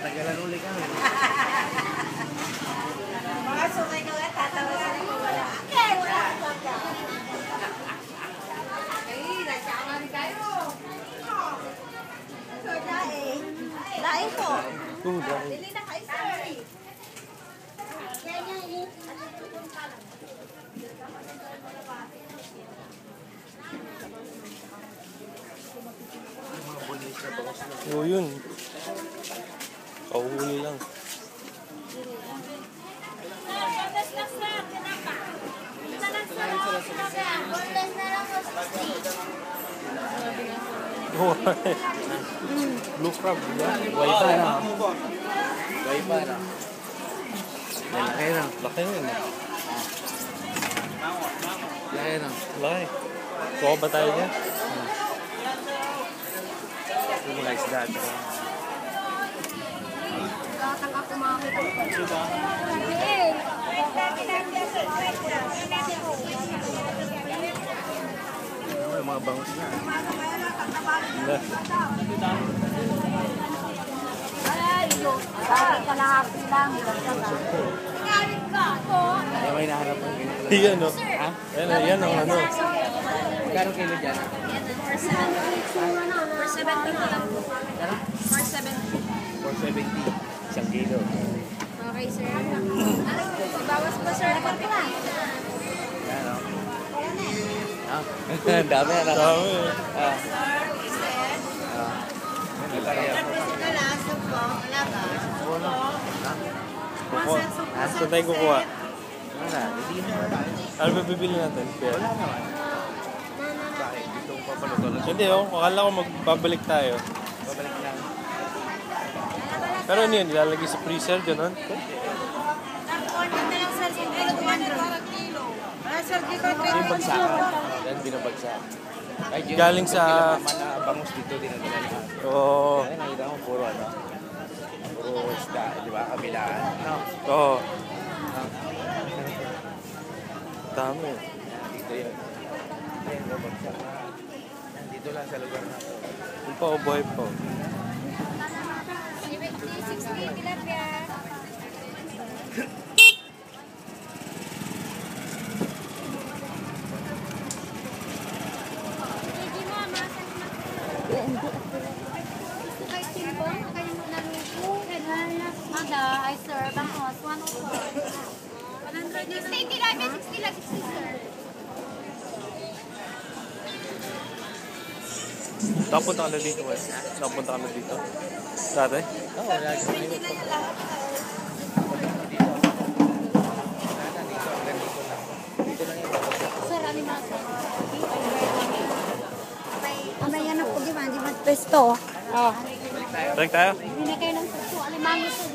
Tagalan uli kami. Mga sumay ko nga, tatawa sila kung wala. Okay, wala ako ka. Ay, nagsama rin kayo. Daing. Daing po. Dili na kayo, sir. Oo, yun. Kauhuli lang. Blue crab, diba? Waipa na. Waipa na. Laki na. Laki na yun. Laki na. Laki. Kuha ba tayo niya? Yung mga isda. Yung mga bangus na. Kalahati lang. Ay, may nahanap mo. Yan o. Ha? Yan o, ano. Kano kilo dyan? 470 na lang po. 470. 470. Isang kilo. Okay, sir. Bawas po, sir. Yan o. Ah, ang dami na. Dami. Ah. Kukuha. Saan tayo kukuha? Wala, hindi na. Ano ba bibili natin? Kaya. Wala naman. Bakit? Dito ko papaluto. Hindi o, akala ko magbabalik tayo. Babalik lang. Pero ano yun, ilalagay sa freezer, gano'n? Yung bagsak. Yan, binabagsak. Kahit yun, Galing sa- bangus dito, dinadala na. Oo. Kaya nakita ko puro ano. Puro isda, di ba? Kabilaan. No? Oo. Dami. Dito yun. Ayan, babagsak na. Dito lang sa lugar na ito. Yung pa, buhay po. 60 tilapia. Ay, sir, bangos, 104. 60 tilapia, 60 lang, 60, sir. Nakapunta ka na dito, Wes. Nakapunta ka na dito. Dati? Oo, lagi ko dito. Dito lang yung babagsak. Sir, ano na, sir? Ano yan ang pag-iwan, di ba? Pesto. Oh. Balik tayo? Hindi na kayo ng suso, alimango, sir.